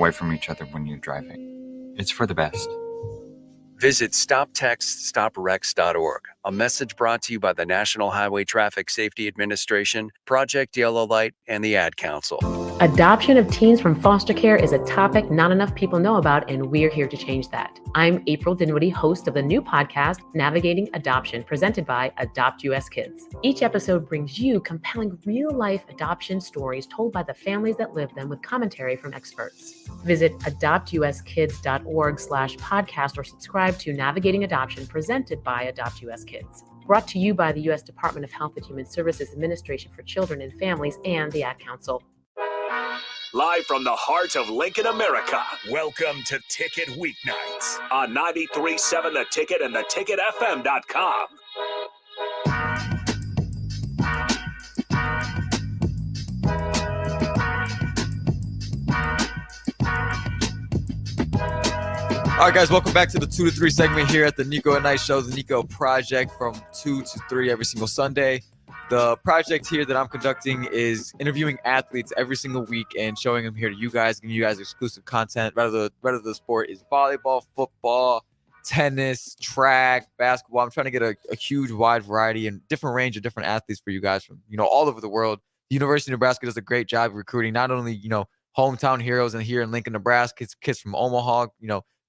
away from each other when you're driving. It's for the best. Visit StopTextStopWrecks.org. A message brought to you by the National Highway Traffic Safety Administration, Project Yellow Light, and the Ad Council. Adoption of teens from foster care is a topic not enough people know about, and we're here to change that. I'm April Dinwiddie, host of the new podcast, Navigating Adoption, presented by Adopt US Kids. Each episode brings you compelling real-life adoption stories told by the families that live them with commentary from experts. Visit adoptuskids.org/podcast or subscribe to Navigating Adoption, presented by Adopt US Kids. Brought to you by the U.S. Department of Health and Human Services Administration for Children and Families and the Ad Council. Live from the heart of Lincoln, America, welcome to Ticket Weeknights on 93.7 The Ticket and theticketfm.com. All right, guys, welcome back to the 2 to 3 segment here at the Niko at Night Show, the Niko Project, from 2 to 3 every single Sunday. The project here that I'm conducting is interviewing athletes every single week and showing them here to you guys, giving you guys exclusive content. Whether the sport is volleyball, football, tennis, track, basketball. I'm trying to get a huge, wide variety and different range of different athletes for you guys from, all over the world. The University of Nebraska does a great job of recruiting not only, hometown heroes and here in Lincoln, Nebraska, kids from Omaha,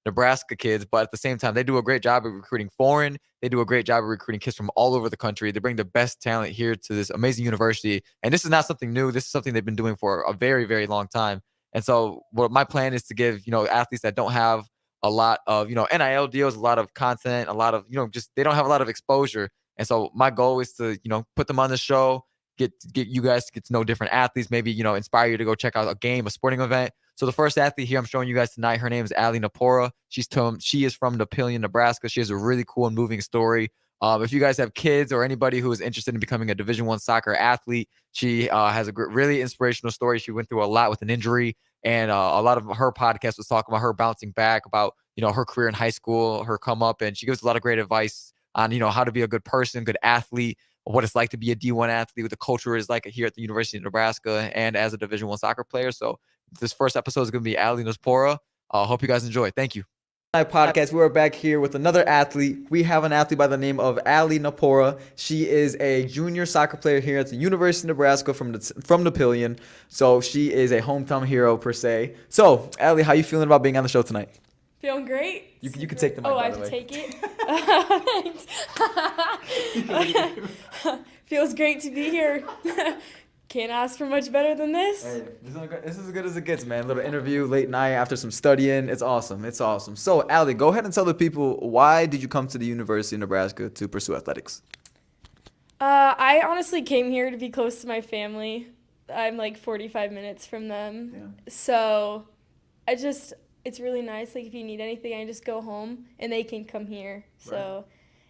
Nebraska kids, but at the same time, they do a great job of recruiting foreign. They do a great job of recruiting kids from all over the country. They bring the best talent here to this amazing university. And this is not something new. This is something they've been doing for a very, very long time. And so what my plan is to give, athletes that don't have a lot of, NIL deals, a lot of content, a lot of, just they don't have a lot of exposure. And so my goal is to, put them on the show, get you guys to get to know different athletes, maybe, inspire you to go check out a game, a sporting event. So the first athlete here I'm showing you guys tonight, her name is Ali Napora. She is from Napoleon, Nebraska. She has a really cool and moving story. If you guys have kids or anybody who is interested in becoming a Division I soccer athlete, she has a really inspirational story. She went through a lot with an injury, and a lot of her podcast was talking about her bouncing back, about her career in high school, her come up, and she gives a lot of great advice on how to be a good person, good athlete, what it's like to be a D1 athlete, what the culture is like here at the University of Nebraska, and as a Division I soccer player. So this first episode is going to be Ali Napora. Hope you guys enjoy. Thank you. My podcast. We are back here with another athlete. We have an athlete by the name of Ali Napora. She is a junior soccer player here at the University of Nebraska from Napoleon. So she is a hometown hero per se. So Ali, how you feeling about being on the show tonight? Feeling great. You can take the mic. Oh, I have to take it? Thanks. Feels great to be here. Can't ask for much better than this. Hey, this is as good as it gets, man. A little interview late night after some studying. It's awesome. It's awesome. So, Ali, go ahead and tell the people, why did you come to the University of Nebraska to pursue athletics? I honestly came here to be close to my family. I'm like 45 minutes from them. Yeah. So it's really nice. Like if you need anything, I just go home and they can come here. So, right.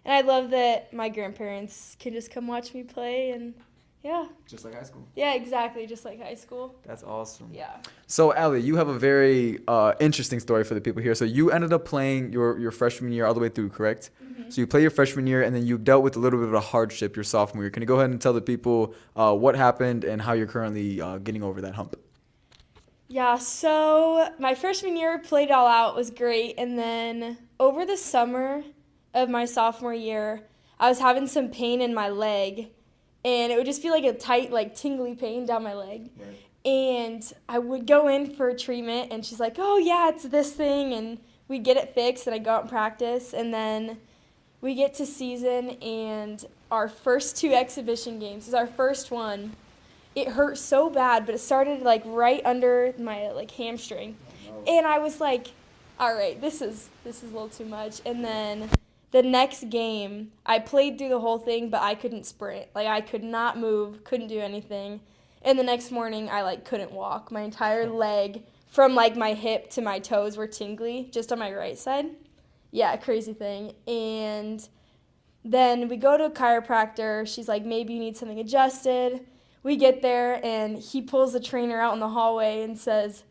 And I love that my grandparents can just come watch me play and yeah. Just like high school. Yeah, exactly. Just like high school. That's awesome. Yeah. So, Ali, you have a very interesting story for the people here. So you ended up playing your freshman year all the way through, correct? Mm-hmm. So you play your freshman year, and then you dealt with a little bit of a hardship your sophomore year. Can you go ahead and tell the people what happened and how you're currently getting over that hump? Yeah, so my freshman year, played all out, was great. And then over the summer of my sophomore year, I was having some pain in my leg. And it would just feel like a tight, like tingly pain down my leg. Right. And I would go in for treatment, and she's like, oh, yeah, it's this thing. And we get it fixed, and I go out and practice. And then we get to season, and our first 2 exhibition games is our first one. It hurt so bad, but it started, like, right under my, like, hamstring. Oh, no. And I was like, all right, this is a little too much. And then the next game, I played through the whole thing, but I couldn't sprint. Like, I could not move, couldn't do anything. And the next morning, I, like, couldn't walk. My entire leg, from, like, my hip to my toes were tingly, just on my right side. Yeah, crazy thing. And then we go to a chiropractor. She's like, maybe you need something adjusted. We get there, and he pulls the trainer out in the hallway and says,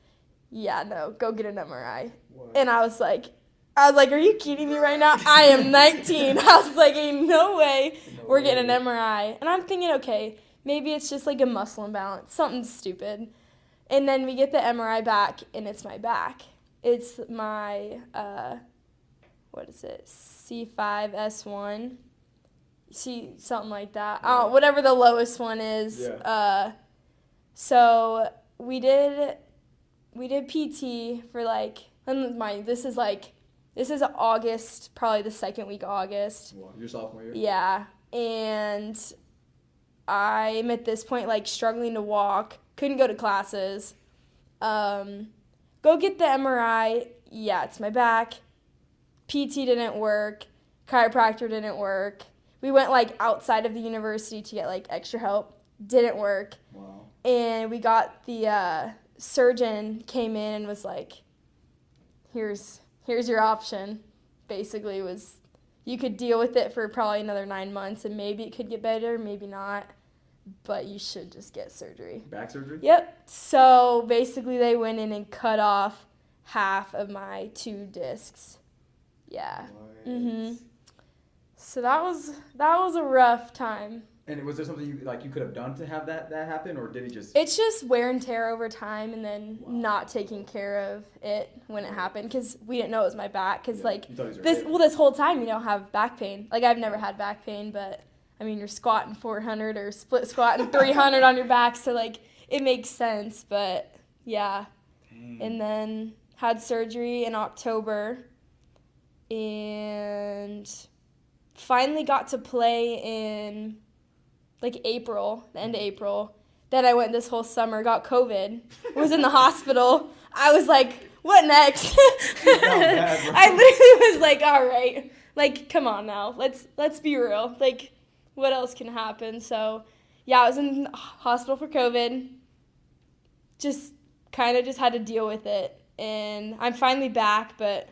yeah, no, go get an MRI. What? And I was like, are you kidding me right now? I am 19. I was like, ain't no way we're getting an MRI. And I'm thinking, okay, maybe it's just like a muscle imbalance, something stupid. And then we get the MRI back, and it's my back. It's my, what is it, C5S1, something like that. Whatever the lowest one is. Yeah. So we did PT for like, this is August, probably the second week of August. Wow, your sophomore year? Yeah. And I'm at this point like struggling to walk, couldn't go to classes. Go get the MRI. Yeah, it's my back. PT didn't work. Chiropractor didn't work. We went like outside of the university to get like extra help. Didn't work. Wow. And we got the surgeon came in and was like, here's your option. Basically was you could deal with it for probably another 9 months and maybe it could get better, maybe not. But you should just get surgery. Back surgery? Yep. So basically they went in and cut off half of my 2 discs. Yeah. Right. So that was a rough time. And was there something you could have done to have that happen, or did it just? It's just wear and tear over time, and then not taking care of it when it happened, because we didn't know it was my back. Because this whole time you don't have back pain. Like I've never had back pain, but I mean you're squatting 400 or split squatting 300 on your back, so like it makes sense. But yeah, Dang. And then had surgery in October, and finally got to play in like April, the end of April. Then I went this whole summer, got COVID, was in the hospital. I was like, what next? I literally was like, all right, like, come on now, let's be real. Like, what else can happen? So, yeah, I was in the hospital for COVID. Just had to deal with it. And I'm finally back, but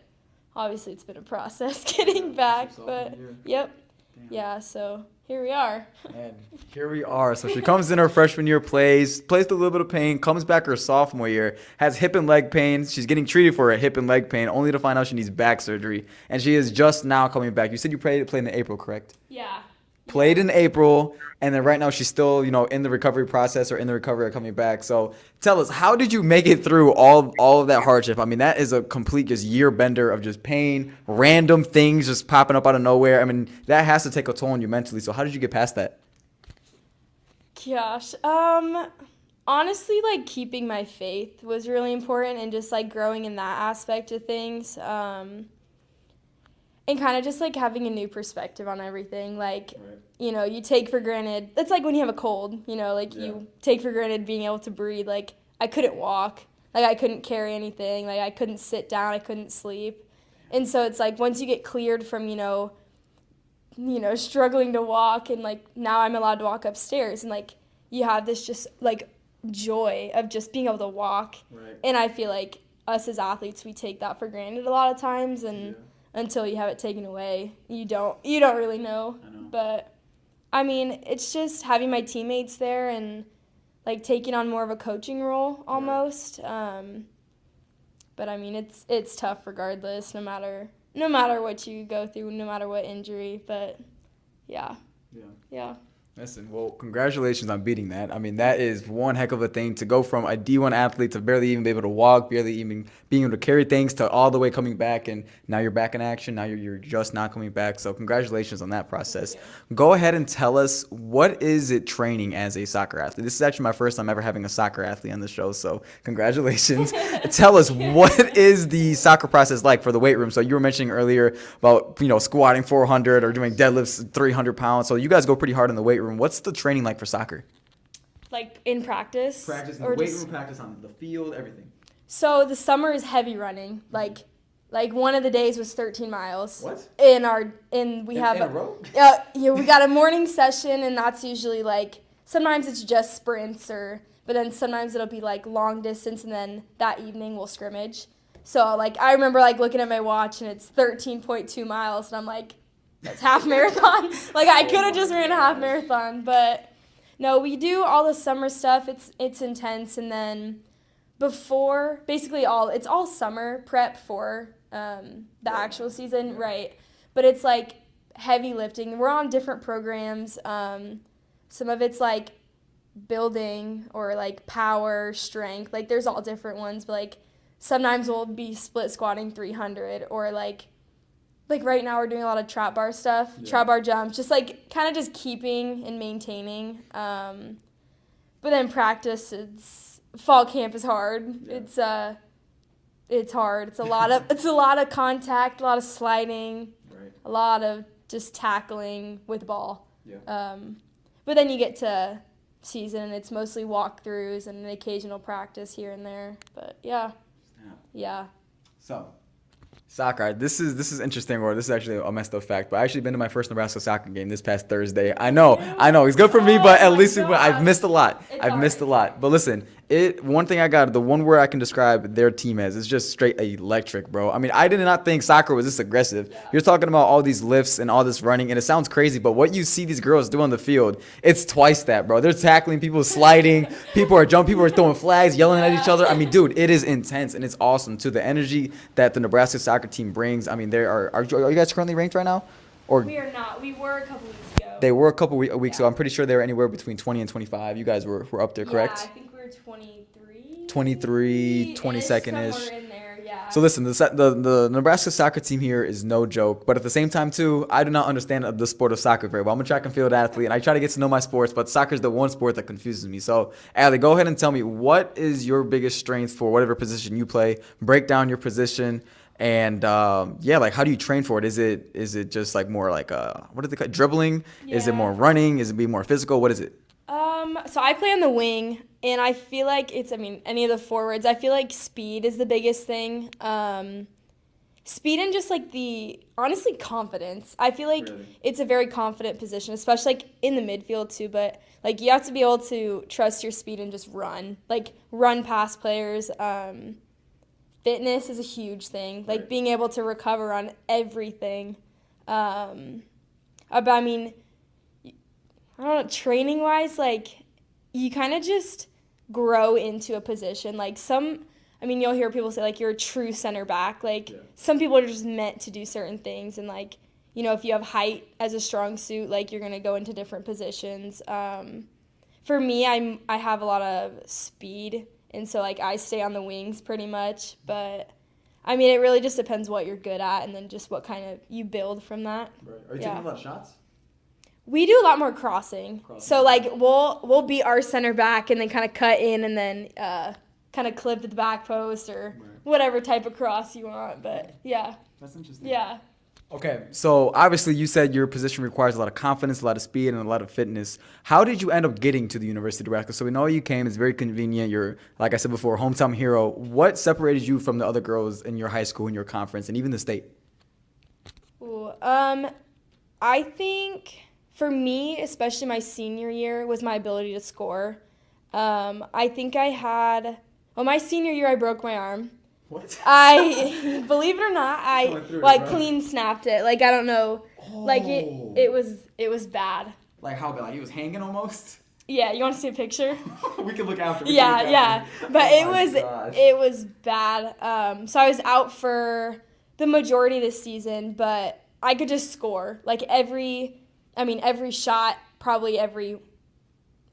obviously it's been a process getting back. But, yep. Damn. Yeah, so here we are. And here we are. So she comes in her freshman year, plays with a little bit of pain, comes back her sophomore year, has hip and leg pain. She's getting treated for her hip and leg pain, only to find out she needs back surgery. And she is just now coming back. You said you played in April, correct? Yeah. Played in April, and then right now she's still, in the recovery process or in the recovery of coming back. So tell us, how did you make it through all of that hardship? I mean, that is a complete just year bender of just pain, random things just popping up out of nowhere. I mean, that has to take a toll on you mentally. So how did you get past that? Gosh, honestly, like keeping my faith was really important, and just like growing in that aspect of things. And kind of just, like, having a new perspective on everything. Like, right. You take for granted. It's like when you have a cold, you take for granted being able to breathe. Like, I couldn't walk. Like, I couldn't carry anything. Like, I couldn't sit down. I couldn't sleep. And so it's like once you get cleared from, struggling to walk, and, like, now I'm allowed to walk upstairs. And, like, you have this just, like, joy of just being able to walk. Right. And I feel like us as athletes, we take that for granted a lot of times. And until you have it taken away, you don't really know. I know. But I mean, it's just having my teammates there and like taking on more of a coaching role almost. Right. But I mean, it's tough regardless, no matter what you go through, no matter what injury. But yeah. Listen, well, congratulations on beating that. I mean, that is one heck of a thing to go from a D1 athlete to barely even be able to walk, barely even being able to carry things, to all the way coming back, and now you're back in action. Now you're just not coming back. So congratulations on that process. Go ahead and tell us, what is it training as a soccer athlete? This is actually my first time ever having a soccer athlete on the show, so congratulations. Tell us, what is the soccer process like for the weight room? So you were mentioning earlier about, squatting 400 or doing deadlifts 300 pounds. So you guys go pretty hard in the weight room. What's the training like for soccer? Like in practice? Practice in the weight room, practice on the field, everything. So the summer is heavy running. Like one of the days was 13 miles. What? In a row? We got a morning session, and that's usually like, sometimes it's just sprints, but then sometimes it'll be like long distance, and then that evening we'll scrimmage. So like I remember like looking at my watch, and it's 13.2 miles, and I'm like, that's half marathon. Like I could have just ran a half marathon, but no, we do all the summer stuff. It's intense, and then before, basically it's all summer prep for the actual season, right? But it's like heavy lifting. We're on different programs. Some of it's like building or like power, strength. Like there's all different ones, but like sometimes we'll be split squatting 300 or like right now we're doing a lot of trap bar stuff, trap bar jumps, just like kind of just keeping and maintaining. But then practice, fall camp is hard. Yeah. It's hard. It's a lot of contact, a lot of sliding, a lot of just tackling with ball. Yeah. But then you get to season and it's mostly walkthroughs and an occasional practice here and there. But yeah. So, soccer. This is interesting, or this is actually a messed up fact. But I actually been to my first Nebraska soccer game this past Thursday. I know, it's good for me, but at least I've missed a lot. But listen, one thing the one word I can describe their team as is just straight electric, bro. I mean, I did not think soccer was this aggressive. Yeah. You're talking about all these lifts and all this running, and it sounds crazy, but what you see these girls do on the field, it's twice that, bro. They're tackling people, sliding, people are jumping, people are throwing flags, yelling at each other. I mean, dude, it is intense and it's awesome too. The energy that the Nebraska soccer team brings. I mean, are you guys currently ranked right now? Or we are not. We were a couple weeks ago. They were a couple weeks ago. I'm pretty sure they were anywhere between 20 and 25. You guys were up there, correct? Yeah, I think we were 23. 22nd-ish. Somewhere in there, yeah. So listen, the Nebraska soccer team here is no joke. But at the same time, too, I do not understand the sport of soccer very well. I'm a track and field athlete, and I try to get to know my sports, but soccer is the one sport that confuses me. So, Allie, go ahead and tell me, what is your biggest strength for whatever position you play? Break down your position. And like, how do you train for it? Is it just like more like what do they call it? Dribbling? Yeah. Is it more running? Is it be more physical? What is it? So I play on the wing, and I feel like any of the forwards. I feel like speed is the biggest thing. Speed and just like honestly confidence. I feel like it's a very confident position, especially like in the midfield too. But like you have to be able to trust your speed and just run past players. Fitness is a huge thing, like being able to recover on everything. But I mean, I don't know, training-wise, like, you kind of just grow into a position. Like, you'll hear people say, like, you're a true center back. Like, some people are just meant to do certain things. And, like, if you have height as a strong suit, like, you're going to go into different positions. For me, I have a lot of speed. And so, like, I stay on the wings pretty much. But, I mean, it really just depends what you're good at and then just what kind of you build from that. Right. Are you taking a lot of shots? We do a lot more crossing. So, like, we'll beat our center back and then kind of cut in and then kind of clip to the back post or whatever type of cross you want. But, yeah. That's interesting. Yeah. Okay, so obviously you said your position requires a lot of confidence, a lot of speed, and a lot of fitness. How did you end up getting to the University of Nebraska? So we know you came. It's very convenient. You're, like I said before, hometown hero. What separated you from the other girls in your high school, in your conference, and even the state? Ooh, I think for me, especially my senior year, was my ability to score. I think my senior year I broke my arm. What? I believe it or not, I clean snapped it. Like, I don't know. Oh. Like it was bad. Like how bad? Like he was hanging almost? Yeah, you want to see a picture? We can look after. Yeah. But it was bad. So I was out for the majority of the season, but I could just score. Like every shot, probably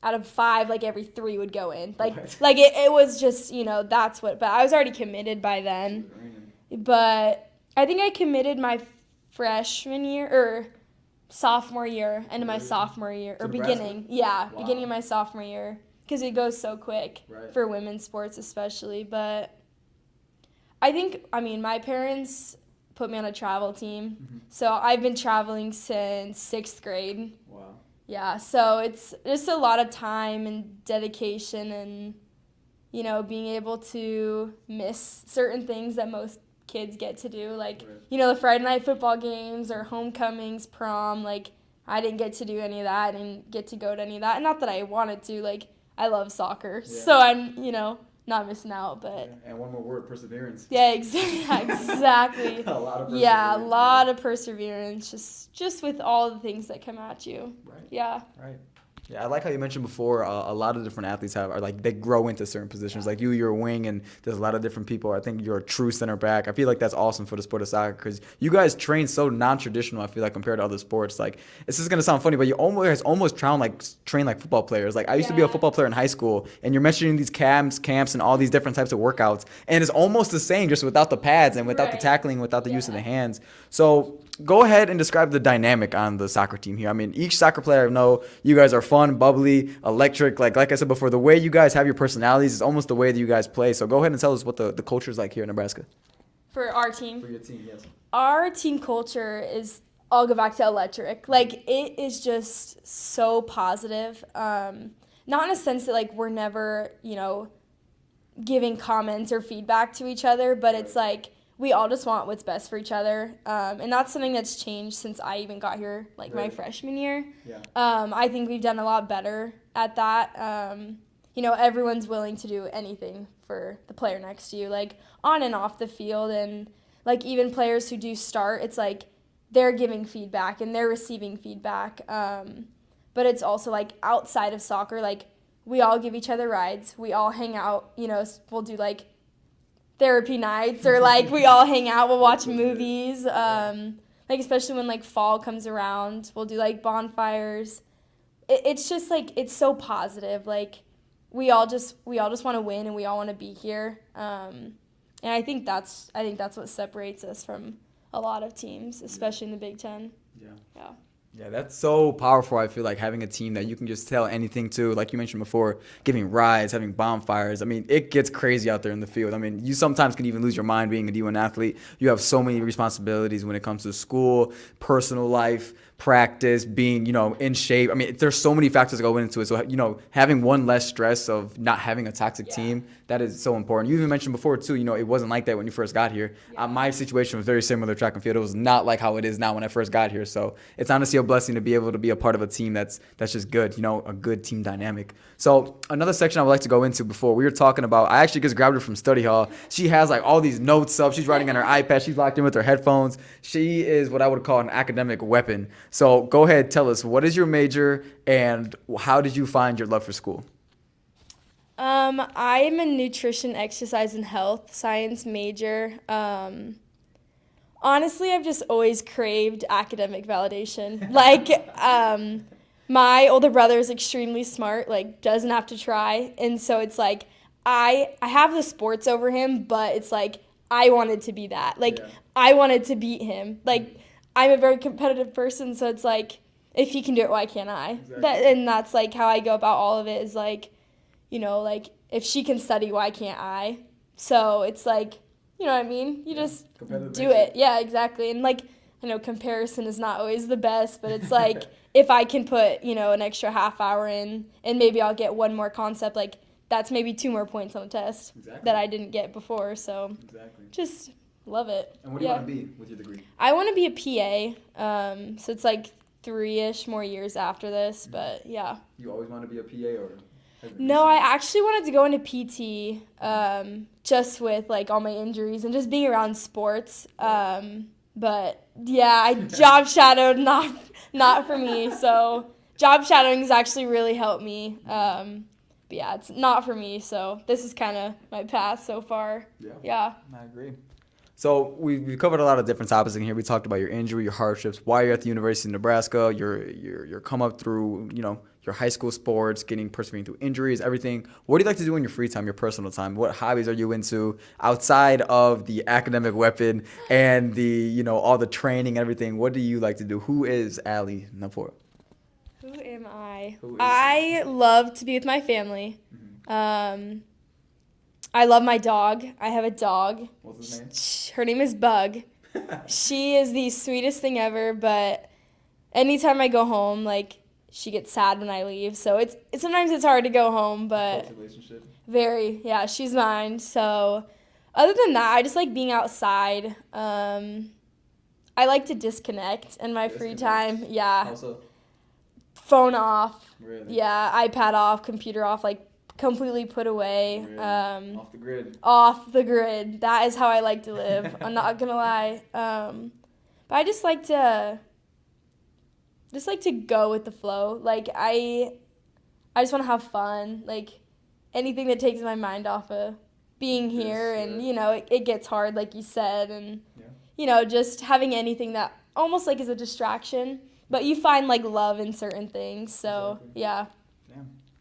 out of 5, like every 3 would go in. Like it was just, that's what, but I was already committed by then. But I think I committed my freshman year or sophomore year, end of my sophomore year, or beginning. Yeah, wow. Beginning of my sophomore year, because it goes so quick for women's sports especially. But I think, my parents put me on a travel team. So I've been traveling since 6th grade. Wow. Yeah, so it's just a lot of time and dedication and, being able to miss certain things that most kids get to do. Like, the Friday night football games or homecomings, prom. Like, I didn't get to do any of that. I didn't get to go to any of that. And not that I wanted to. Like, I love soccer. Yeah. So I'm, not missing out. But and one more word, perseverance. Yeah, exactly. A lot of perseverance. Yeah, a lot of perseverance. Just with all the things that come at you. Right. Yeah. Right. Yeah, I like how you mentioned before. A lot of different athletes are like they grow into certain positions. Like you're a wing, and there's a lot of different people. I think you're a true center back. I feel like that's awesome for the sport of soccer because you guys train so non-traditional. I feel like compared to other sports. Like this is gonna sound funny, but you almost train like football players. Like I used to be a football player in high school, and you're mentioning these camps, and all these different types of workouts, and it's almost the same, just without the pads and without the tackling, without the use of the hands. So go ahead and describe the dynamic on the soccer team here. I mean, each soccer player I know, you guys are fun, bubbly, electric. Like I said before, the way you guys have your personalities is almost the way that you guys play. So go ahead and tell us what the culture is like here in Nebraska. For our team? For your team, yes. Our team culture is, I'll go back to electric. Like, it is just so positive. Not in a sense that, like, we're never, giving comments or feedback to each other, but it's like, we all just want what's best for each other. And that's something that's changed since I even got here, like my freshman year. Yeah. I think we've done a lot better at that. Everyone's willing to do anything for the player next to you, like on and off the field. And like even players who do start, it's like they're giving feedback and they're receiving feedback. But it's also like outside of soccer, like we all give each other rides. We all hang out, we'll do like therapy nights or like we all hang out, we'll watch movies, like especially when like fall comes around, we'll do like bonfires. It's just like it's so positive, like we all just want to win and we all want to be here, and I think that's what separates us from a lot of teams, especially in the Big Ten. Yeah, that's so powerful. I feel like having a team that you can just tell anything to, like you mentioned before, giving rides, having bonfires. I mean, it gets crazy out there in the field. I mean, you sometimes can even lose your mind being a D1 athlete. You have so many responsibilities when it comes to school, personal life, practice, being, in shape. I mean, there's so many factors that go into it. So, having one less stress of not having a toxic team, that is so important. You even mentioned before, too, it wasn't like that when you first got here. My situation was very similar to track and field. It was not like how it is now when I first got here. So it's honestly a blessing to be able to be a part of a team that's just good, a good team dynamic. So another section I would like to go into before, we were talking about, I actually just grabbed her from study hall. She has like all these notes up. She's writing on her iPad. She's locked in with her headphones. She is what I would call an academic weapon. So go ahead, tell us, what is your major and how did you find your love for school? I am a nutrition, exercise, and health science major. Honestly, I've just always craved academic validation. Like, my older brother is extremely smart, like, doesn't have to try. And so it's like, I have the sports over him, but it's like, I wanted to be that. Like, I wanted to beat him. Like, I'm a very competitive person, so it's like, if he can do it, why can't I? Exactly. That's, like, how I go about all of it is, like, like, if she can study, why can't I? So it's like, you know what I mean? You just do it. Yeah, exactly. And, like, comparison is not always the best, but it's like, if I can put, an extra half hour in and maybe I'll get one more concept, like, that's maybe 2 more points on the test that I didn't get before. So just love it. And what do you want to be with your degree? I want to be a PA. So it's like 3-ish more years after this, but yeah. You always want to be a PA or? No, I actually wanted to go into PT just with like all my injuries and just being around sports. But yeah, I job shadowed, not for me. So job shadowing has actually really helped me. But yeah, it's not for me. So this is kind of my path so far. Yeah. I agree. So we covered a lot of different topics in here. We talked about your injury, your hardships, why you're at the University of Nebraska, your come up through, your high school sports, persevering through injuries, everything. What do you like to do in your free time, your personal time? What hobbies are you into outside of the academic weapon and the, all the training and everything? What do you like to do? Who is Allie Napor? Who am I? I love to be with my family. Mm-hmm. I love my dog. I have a dog. What's his name? Her name is Bug. She is the sweetest thing ever, but anytime I go home, like, she gets sad when I leave. So sometimes it's hard to go home, but relationship. Very, yeah, she's mine. So other than that, I just like being outside. I like to disconnect in my free time. Yeah. Also? Phone off. Really? Yeah, iPad off, computer off, like completely put away. Really? Off the grid. Off the grid. That is how I like to live. I'm not gonna lie. But I just like to go with the flow. Like, I I just want to have fun, like anything that takes my mind off of being here. And, you know, it gets hard, like you said. And, you know, just having anything that almost like is a distraction. But you find like love in certain things. So, yeah.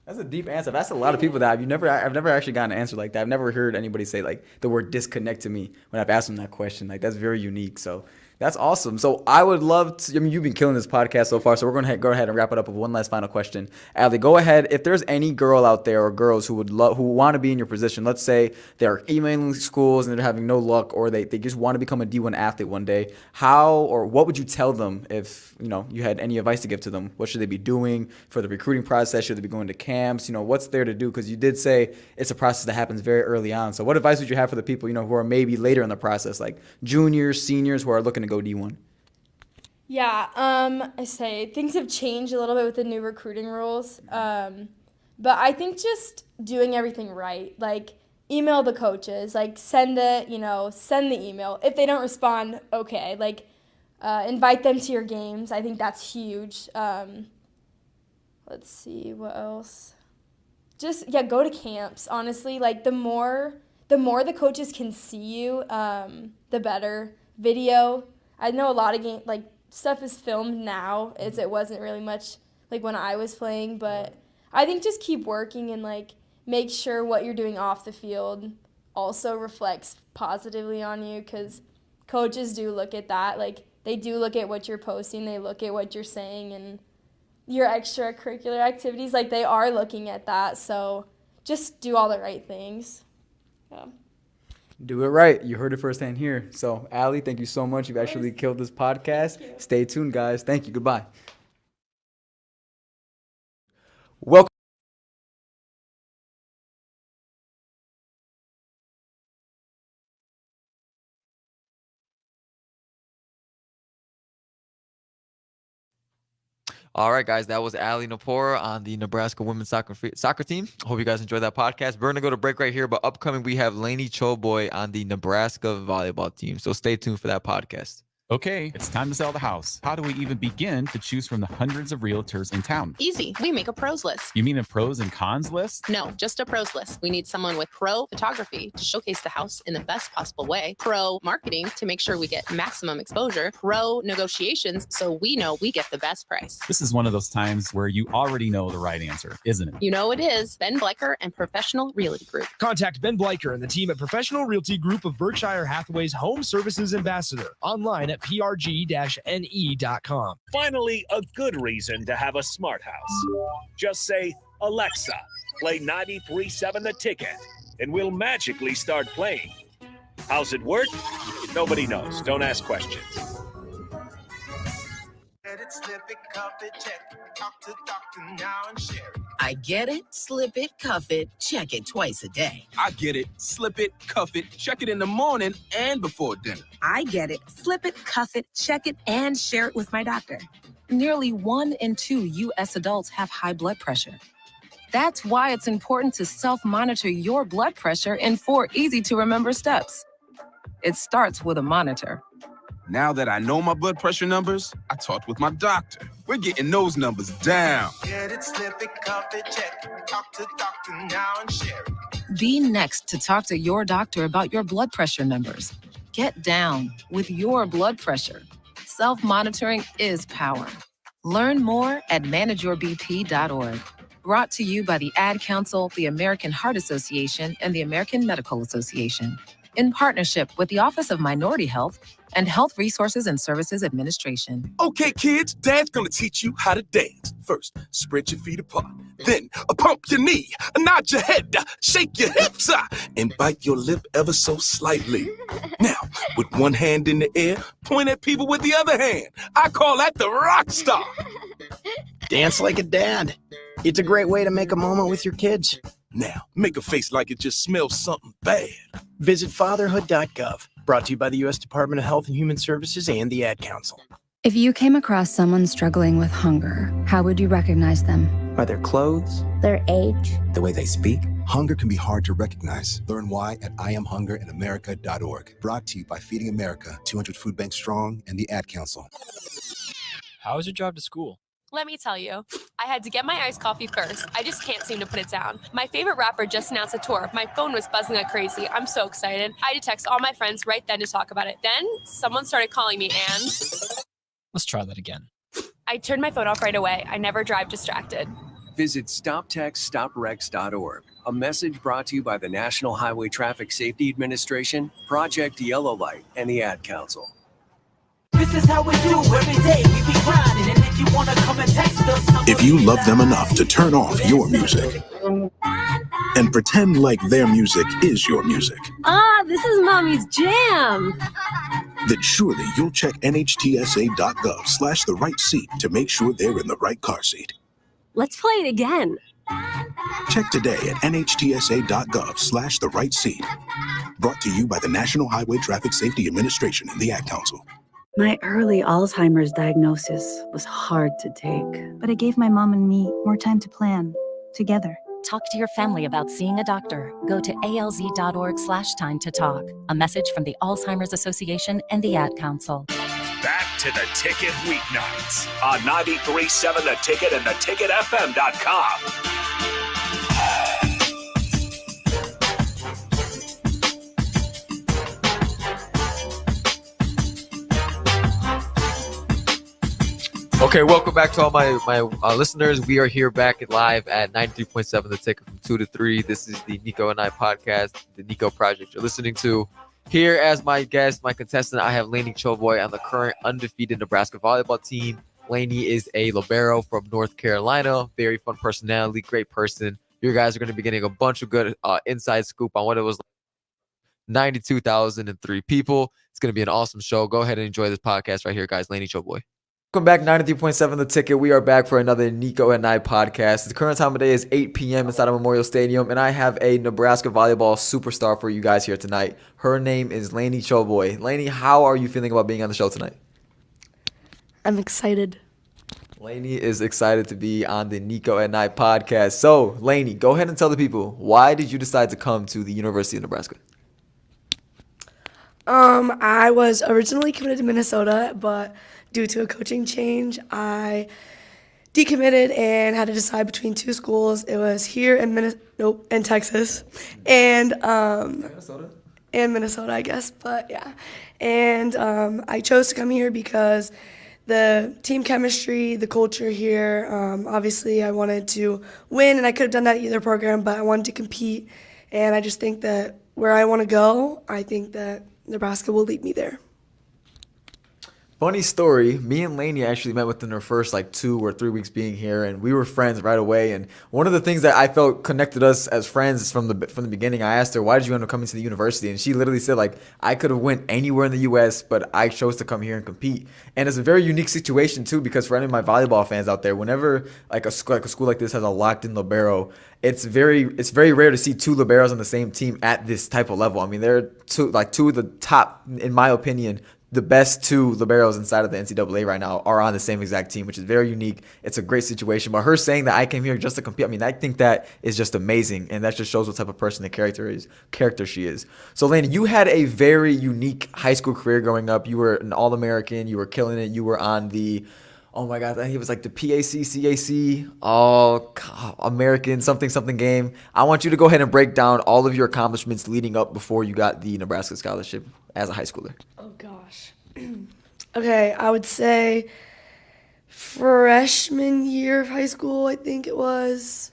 That's a deep answer. That's a lot of people that I've never actually gotten an answer like that. I've never heard anybody say like the word disconnect to me when I've asked them that question. Like that's very unique. So that's awesome. So I would love to, I mean, you've been killing this podcast so far. So we're going to go ahead and wrap it up with one last final question. Allie, go ahead. If there's any girl out there or girls who want to be in your position, let's say they're emailing schools and they're having no luck, or they just want to become a D1 athlete one day, how or what would you tell them if, you know, you had any advice to give to them? What should they be doing for the recruiting process? Should they be going to camps? You know, what's there to do? Because you did say it's a process that happens very early on. So what advice would you have for the people, you know, who are maybe later in the process, like juniors, seniors who are looking to go D1? Yeah, I say things have changed a little bit with the new recruiting rules. But I think just doing everything right, like email the coaches, like send the email. If they don't respond, okay, like invite them to your games. I think that's huge. Let's see, what else? Just, go to camps, honestly. Like the more the coaches can see you, the better. Video. I know a lot of stuff is filmed now, as it wasn't really much like when I was playing, but I think just keep working and like make sure what you're doing off the field also reflects positively on you, because coaches do look at that. Like they do look at what you're posting, they look at what you're saying and your extracurricular activities, like they are looking at that. So just do all the right things. Yeah. Do it right. You heard it firsthand here. So, Allie, thank you so much. You've actually killed this podcast. Stay tuned, guys. Thank you. Goodbye. Welcome. All right, guys, that was Allie Napora on the Nebraska women's soccer team. Hope you guys enjoyed that podcast. We're going to go to break right here, but upcoming we have Lainey Choboy on the Nebraska volleyball team. So stay tuned for that podcast. Okay, it's time to sell the house. How do we even begin to choose from the hundreds of realtors in town? Easy. We make a pros list. You mean a pros and cons list? No, just a pros list. We need someone with pro photography to showcase the house in the best possible way, pro marketing to make sure we get maximum exposure, pro negotiations so we know we get the best price. This is one of those times where you already know the right answer, isn't it? You know it is. Ben Bleicher and Professional Realty Group. Contact Ben Bleicher and the team at Professional Realty Group of Berkshire Hathaway's Home Services Ambassador. Online at prg-ne.com. Finally, a good reason to have a smart house. Just say, Alexa, play 93.7 The Ticket, and we'll magically start playing. How's it work? Nobody knows. Don't ask questions. I get it, slip it, cuff it, check it twice a day. I get it, slip it, cuff it, check it in the morning and before dinner. I get it, slip it, cuff it, check it, and share it with my doctor. Nearly 1 in 2 U.S. adults have high blood pressure. That's why it's important to self-monitor your blood pressure in 4 easy-to-remember steps. It starts with a monitor. Now that I know my blood pressure numbers, I talked with my doctor. We're getting those numbers down. Get it, slip it, cuff it, check it. Talk to doctor now and share it. Be next to talk to your doctor about your blood pressure numbers. Get down with your blood pressure. Self-monitoring is power. Learn more at manageyourbp.org. Brought to you by the Ad Council, the American Heart Association, and the American Medical Association, in partnership with the Office of Minority Health and Health Resources and Services Administration. Okay, kids, Dad's gonna teach you how to dance. First, spread your feet apart. Then, pump your knee, nod your head, shake your hips, and bite your lip ever so slightly. Now, with one hand in the air, point at people with the other hand. I call that the rock star. Dance like a dad. It's a great way to make a moment with your kids. Now, make a face like it just smells something bad. Visit fatherhood.gov. Brought to you by the U.S. Department of Health and Human Services and the Ad Council. If you came across someone struggling with hunger, how would you recognize them? By their clothes, their age, the way they speak. Hunger can be hard to recognize. Learn why at IamHungerInAmerica.org. Brought to you by Feeding America, 200 Food Banks Strong, and the Ad Council. How is your job to school? Let me tell you, I had to get my iced coffee first. I just can't seem to put it down. My favorite rapper just announced a tour. My phone was buzzing like crazy. I'm so excited. I had to text all my friends right then to talk about it. Then someone started calling me and Let's try that again. I turned my phone off right away. I never drive distracted. Visit StopTextStopWrecks.org. A message brought to you by the National Highway Traffic Safety Administration, Project Yellow Light, and the Ad Council. This is how we do every day. We be grinding, and if you wanna come and text us, If you love them enough to turn off your music and pretend like their music is your music, This is Mommy's jam. then surely you'll check nhtsa.gov/the right seat to make sure they're in the right car seat. Let's play it again. Check today at nhtsa.gov/the right seat. Brought to you by the National Highway Traffic Safety Administration and the Ad Council. My early Alzheimer's diagnosis was hard to take, but it gave my mom and me more time to plan together. Talk to your family about seeing a doctor. Go to alz.org/time to talk. A message from the Alzheimer's Association and the Ad Council. Back to the Ticket weeknights on 93.7 The Ticket and theticketfm.com. Okay, welcome back to all my listeners. We are here back live at 93.7 The Ticket from 2 to 3. This is the Niko and I podcast, the Niko Project you're listening to. Here as my guest, my contestant, I have Lainey Choboy on the current undefeated Nebraska volleyball team. Lainey is a libero from North Carolina. Very fun personality, great person. You guys are going to be getting a bunch of good inside scoop on what it was like. 92,003 people. It's going to be an awesome show. Go ahead and enjoy this podcast right here, guys. Lainey Choboy. Welcome back, 93.7 The Ticket. We are back for another Niko and I podcast. The current time of day is 8 p.m. inside of Memorial Stadium, and I have a Nebraska volleyball superstar for you guys here tonight. Her name is Lainey Choboy. Lainey, how are you feeling about being on the show tonight? I'm excited. Lainey is excited to be on the Niko and I podcast. So, Lainey, go ahead and tell the people, why did you decide to come to the University of Nebraska? I was originally committed to Minnesota, but due to a coaching change, I decommitted and had to decide between two schools. It was here in in Texas, and Minnesota, I guess. But yeah, and I chose to come here because the team chemistry, the culture here. Obviously, I wanted to win, and I could have done that at either program, but I wanted to compete, and I just think that where I want to go, I think that Nebraska will lead me there. Funny story, me and Lainey actually met within her first 2 or 3 weeks being here, and we were friends right away. And one of the things that I felt connected us as friends from the beginning, I asked her, why did you end up coming to the university? And she literally said, I could have went anywhere in the U.S., but I chose to come here and compete. And it's a very unique situation, too, because for any of my volleyball fans out there, whenever a school like this has a locked-in libero, it's very rare to see two liberos on the same team at this type of level. I mean, they're two of the top, in my opinion, the best two liberos inside of the NCAA right now are on the same exact team, which is very unique. It's a great situation. But her saying that I came here just to compete, I mean, I think that is just amazing. And that just shows what type of person the character she is. So, Lainey, you had a very unique high school career growing up. You were an All-American. You were killing it. You were on the, oh my God, I think it was the PAC, CAC, American something game. I want you to go ahead and break down all of your accomplishments leading up before you got the Nebraska scholarship as a high schooler. Oh, gosh. Okay, I would say freshman year of high school, I think it was,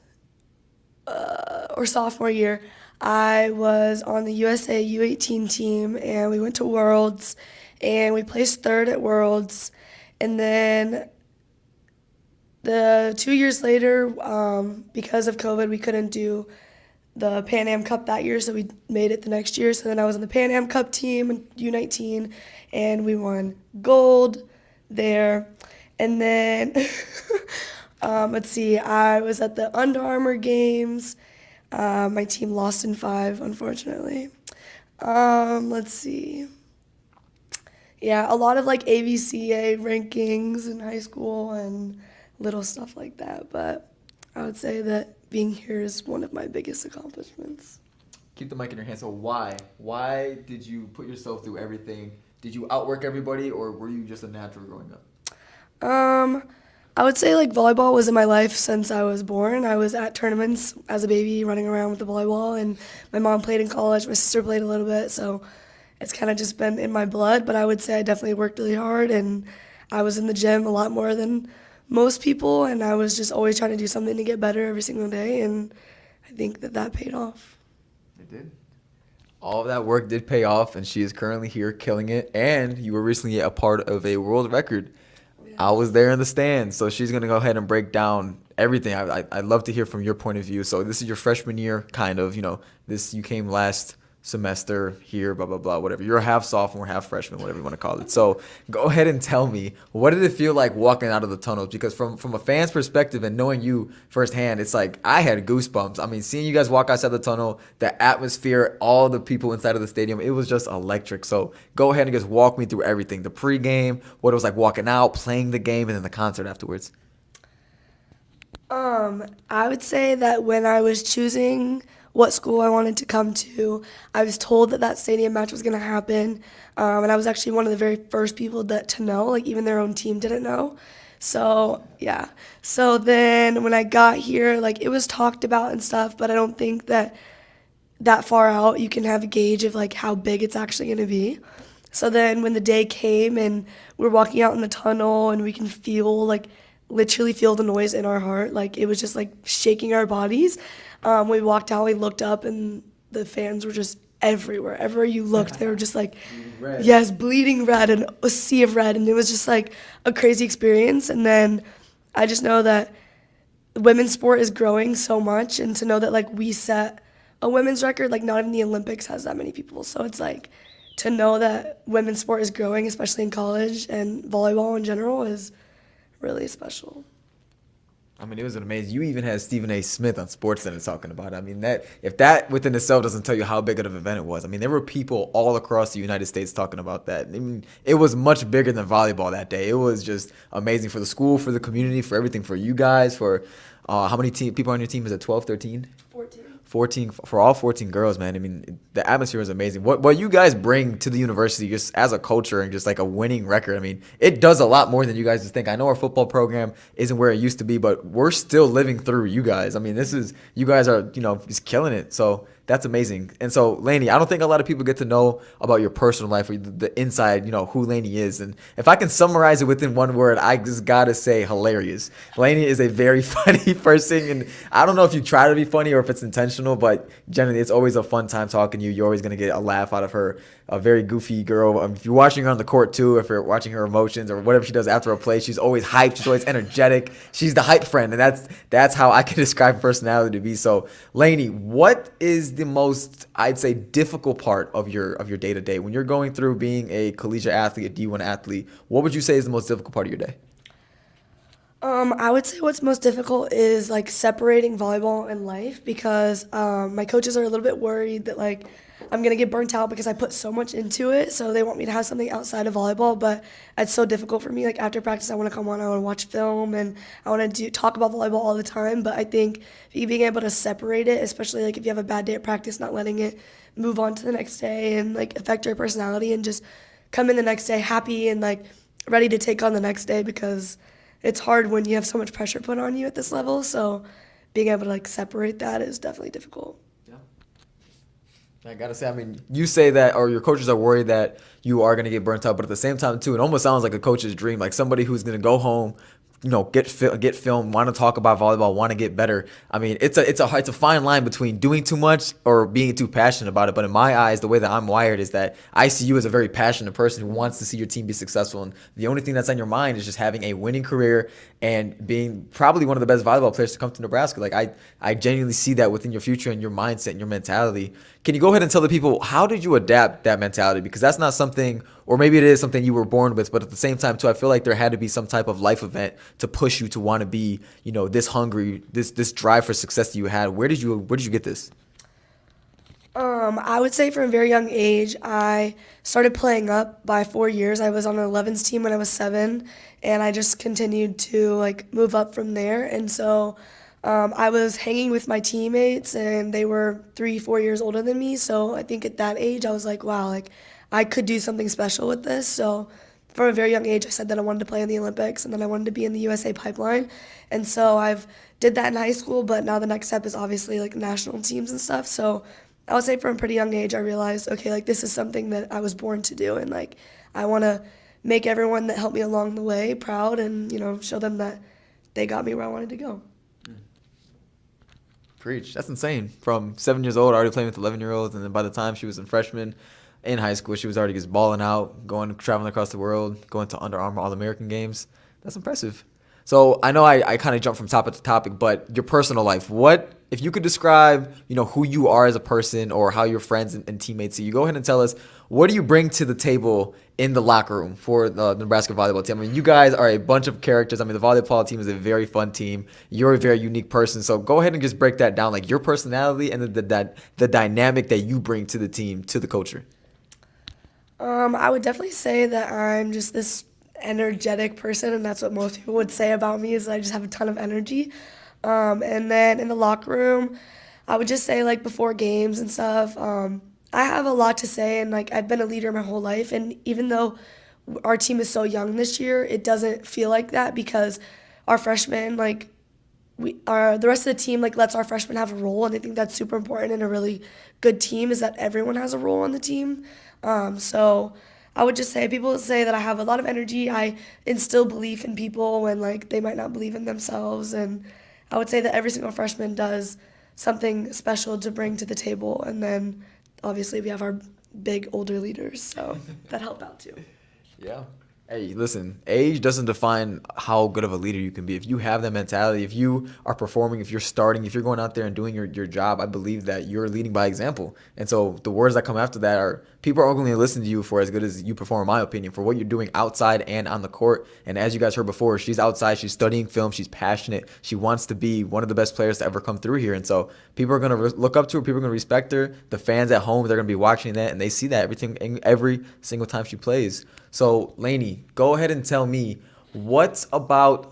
or sophomore year, I was on the USA U18 team, and we went to Worlds, and we placed third at Worlds. And then the 2 years later, because of COVID, we couldn't do the Pan Am Cup that year, so we made it the next year. So then I was on the Pan Am Cup team in U19, and we won gold there. And then, let's see, I was at the Under Armour games. My team lost in 5, unfortunately. Let's see. Yeah, a lot of AVCA rankings in high school and little stuff like that. But I would say that being here is one of my biggest accomplishments. Keep the mic in your hand. So why? Why did you put yourself through everything? Did you outwork everybody, or were you just a natural growing up? I would say like volleyball was in my life since I was born. I was at tournaments as a baby running around with the volleyball, and my mom played in college. My sister played a little bit, so it's kind of just been in my blood. But I would say I definitely worked really hard, and I was in the gym a lot more than most people, and I was just always trying to do something to get better every single day, and I think that paid off. It did. All of that work did pay off, and she is currently here killing it. And you were recently a part of a world record. I was there in the stands, so she's gonna go ahead and break down everything. I'd love to hear from your point of view. So this is your freshman year, kind of. You came last semester here, blah blah blah, whatever. You're a half sophomore, half freshman, whatever you want to call it. So go ahead and tell me, what did it feel like walking out of the tunnels? Because from a fan's perspective and knowing you firsthand, it's like I had goosebumps. I mean, seeing you guys walk outside the tunnel, the atmosphere, all the people inside of the stadium, it was just electric. So go ahead and just walk me through everything: the pregame, what it was like walking out, playing the game, and then the concert afterwards. I would say that when I was choosing what school I wanted to come to, I was told that stadium match was going to happen, and I was actually one of the very first people to know, like even their own team didn't know. So, yeah. So then when I got here, like it was talked about and stuff, but I don't think that far out you can have a gauge of like how big it's actually going to be. So then when the day came and we're walking out in the tunnel and we can literally feel the noise in our heart, like it was just like shaking our bodies. We walked out, we looked up, and the fans were just everywhere. Everywhere you looked, they were just like, Red. yes, bleeding red and a sea of red. And it was just like a crazy experience. And then I just know that women's sport is growing so much. And to know that like we set a women's record, like not even the Olympics has that many people. So it's like to know that women's sport is growing, especially in college, and volleyball in general is really special. I mean, it was amazing. You even had Stephen A. Smith on SportsCenter talking about it. I mean, if that within itself doesn't tell you how big of an event it was. I mean, there were people all across the United States talking about that. I mean, it was much bigger than volleyball that day. It was just amazing for the school, for the community, for everything, for you guys, for how many people on your team? Is it 12, 13? 14 for all 14 girls, man. I mean, the atmosphere is amazing. What you guys bring to the university just as a culture and just like a winning record, I mean, it does a lot more than you guys just think. I know our football program isn't where it used to be, but we're still living through you guys. I mean, you guys are, just killing it. So that's amazing. And so, Lainey, I don't think a lot of people get to know about your personal life or the inside, who Lainey is. And if I can summarize it within one word, I just got to say hilarious. Lainey is a very funny person. And I don't know if you try to be funny or if it's intentional, but generally it's always a fun time talking to you. You're always going to get a laugh out of her. A very goofy girl. If you're watching her on the court too, if you're watching her emotions or whatever she does after a play, she's always hyped. She's always energetic. She's the hype friend, and that's how I can describe her personality to be. So, Lainey, what is the most, I'd say, difficult part of your day to day when you're going through being a collegiate athlete, a D1 athlete? What would you say is the most difficult part of your day? I would say what's most difficult is like separating volleyball and life, because my coaches are a little bit worried that like I'm gonna get burnt out because I put so much into it. So they want me to have something outside of volleyball, but it's so difficult for me. Like after practice, I want to come on, I want to watch film, and I want to talk about volleyball all the time. But I think being able to separate it, especially like if you have a bad day at practice, not letting it move on to the next day and like affect your personality, and just come in the next day happy and like ready to take on the next day, because it's hard when you have so much pressure put on you at this level. So being able to like separate that is definitely difficult. I gotta say, I mean, you say that, or your coaches are worried that you are gonna get burnt out, but at the same time, too, it almost sounds like a coach's dream, like somebody who's gonna go home, get film, want to talk about volleyball, want to get better. I mean, it's a fine line between doing too much or being too passionate about it. But in my eyes, the way that I'm wired is that I see you as a very passionate person who wants to see your team be successful. And the only thing that's on your mind is just having a winning career and being probably one of the best volleyball players to come to Nebraska. Like I genuinely see that within your future and your mindset and your mentality. Can you go ahead and tell the people, how did you adapt that mentality? Because that's not something, or maybe it is something you were born with, but at the same time too, I feel like there had to be some type of life event to push you to want to be, this hungry, this drive for success that you had. Where did you get this? I would say from a very young age, I started playing up by 4 years. I was on an 11s team when I was 7, and I just continued to like move up from there. And so I was hanging with my teammates, and they were 3-4 years older than me. So I think at that age, I was like, wow, like I could do something special with this. So from a very young age, I said that I wanted to play in the Olympics and then I wanted to be in the USA pipeline. And so I've did that in high school, but now the next step is obviously like national teams and stuff. So I would say from a pretty young age, I realized, okay, like this is something that I was born to do. And like, I want to make everyone that helped me along the way proud and, you know, show them that they got me where I wanted to go. Preach. That's insane. From 7 years old, already playing with 11-year-olds. And then by the time she was a freshman in high school, she was already just balling out, traveling across the world, going to Under Armour All-American games. That's impressive. So I know I kind of jumped from topic to topic, but your personal life, what, if you could describe, you know, who you are as a person or how your friends and teammates see you, go ahead and tell us, what do you bring to the table in the locker room for the Nebraska volleyball team? I mean, you guys are a bunch of characters. I mean, the volleyball team is a very fun team. You're a very unique person. So go ahead and just break that down, like your personality and the dynamic that you bring to the team, to the culture. I would definitely say that I'm just this energetic person, and that's what most people would say about me, is I just have a ton of energy. And then in the locker room, I would just say, like, before games and stuff, I have a lot to say, and like I've been a leader my whole life, and even though our team is so young this year, it doesn't feel like that because our freshmen, like, the rest of the team, like, lets our freshmen have a role, and I think that's super important in a really good team, is that everyone has a role on the team. So I would just say, people say that I have a lot of energy. I instill belief in people when, like, they might not believe in themselves, and I would say that every single freshman does something special to bring to the table, and then obviously we have our big older leaders, so that helped out too. Yeah. Hey, listen, age doesn't define how good of a leader you can be. If you have that mentality, if you are performing, if you're starting, if you're going out there and doing your job, I believe that you're leading by example. And so the words that come after that are, people are only going to listen to you for as good as you perform, in my opinion, for what you're doing outside and on the court. And as you guys heard before, she's outside, she's studying film, she's passionate, she wants to be one of the best players to ever come through here. And so people are going to look up to her, people are going to respect her. The fans at home, they're going to be watching that, and they see that every single time she plays. So, Lainey, go ahead and tell me, what's about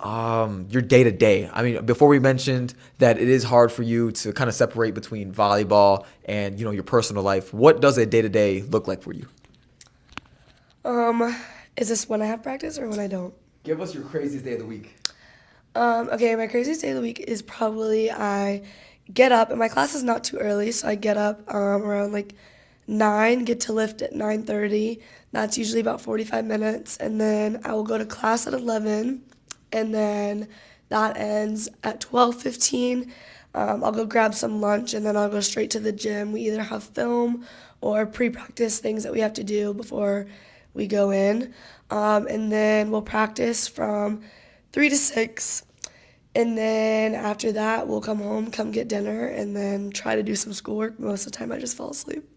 your day-to-day? I mean, before we mentioned that it is hard for you to kind of separate between volleyball and, you know, your personal life. What does a day-to-day look like for you? Is this when I have practice or when I don't? Give us your craziest day of the week. Okay, my craziest day of the week is probably I get up, and my class is not too early, so I get up around like 9, get to lift at 9:30. That's usually about 45 minutes, and then I will go to class at 11, and then that ends at 12:15. I'll go grab some lunch, and then I'll go straight to the gym. We either have film or pre-practice things that we have to do before we go in, and then we'll practice from 3 to 6, and then after that we'll come home, come get dinner, and then try to do some schoolwork. Most of the time I just fall asleep.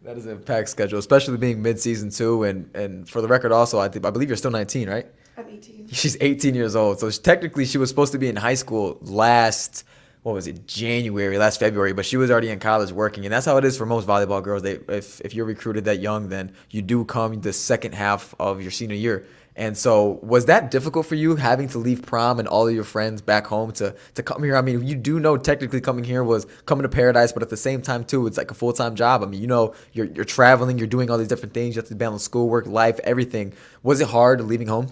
That is a packed schedule, especially being mid-season too. And for the record also, I believe you're still 19, right? I'm 18. She's 18 years old. So technically she was supposed to be in high school last February, but she was already in college working. And that's how it is for most volleyball girls. If you're recruited that young, then you do come the second half of your senior year. And so was that difficult for you, having to leave prom and all of your friends back home to come here? I mean, you do know technically coming here was coming to paradise, but at the same time too, it's like a full-time job. I mean, you know, you're traveling, you're doing all these different things. You have to balance schoolwork, life, everything. Was it hard leaving home?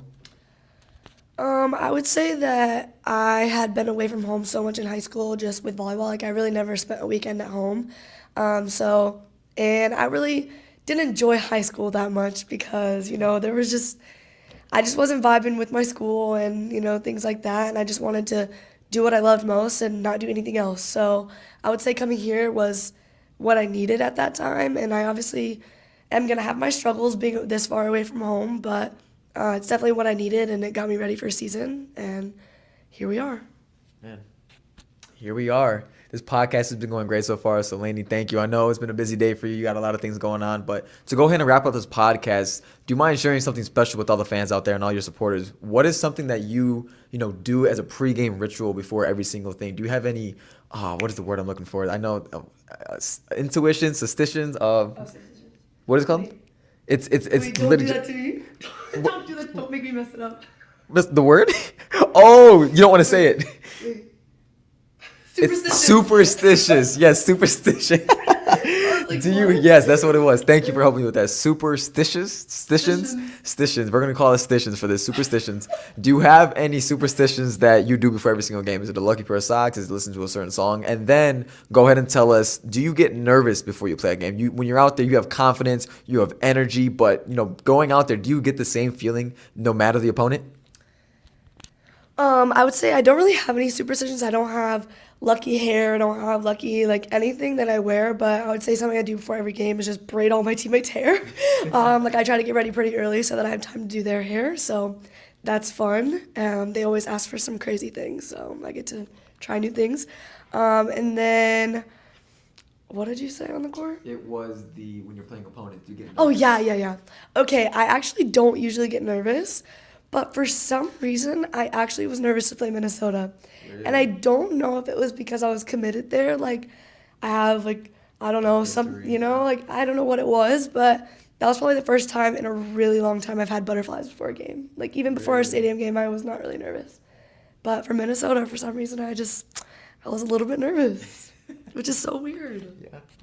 I would say that I had been away from home so much in high school just with volleyball. Like, I really never spent a weekend at home. And I really didn't enjoy high school that much because, you know, I just wasn't vibing with my school and, you know, things like that. And I just wanted to do what I loved most and not do anything else. So I would say coming here was what I needed at that time. And I obviously am going to have my struggles being this far away from home, but it's definitely what I needed, and it got me ready for season. And here we are. Man, here we are. This podcast has been going great so far. So, Lainey, thank you. I know it's been a busy day for you. You got a lot of things going on. But to go ahead and wrap up this podcast, do you mind sharing something special with all the fans out there and all your supporters? What is something that you do as a pregame ritual before every single thing? Do you have any, what is the word I'm looking for? I know intuition, suspicions. What is it called? It's Wait, don't do that to me. Don't do that. Don't make me mess it up. The word? Oh, you don't want to say it. It's superstitious. Yes, superstition. like Do you? what? Yes, that's what it was. Thank you for helping me with that. Stitions. We're gonna call it stitions for this. Superstitions. Do you have any superstitions that you do before every single game? Is it a lucky pair of socks? Is it listen to a certain song? And then go ahead and tell us: do you get nervous before you play a game? When you're out there, you have confidence, you have energy, but going out there, do you get the same feeling no matter the opponent? I would say I don't really have any superstitions. I don't have lucky hair. I don't have lucky anything that I wear. But I would say something I do before every game is just braid all my teammates' hair. I try to get ready pretty early so that I have time to do their hair. So that's fun. They always ask for some crazy things, so I get to try new things. And then, what did you say on the court? It was when you're playing opponents, you get nervous. Oh yeah. Okay, I actually don't usually get nervous. But for some reason, I actually was nervous to play Minnesota. Really? And I don't know if it was because I was committed there. I have, I don't know, I don't know what it was, but that was probably the first time in a really long time I've had butterflies before a game. Even before a stadium game, I was not really nervous. But for Minnesota, for some reason, I was a little bit nervous, which is so weird.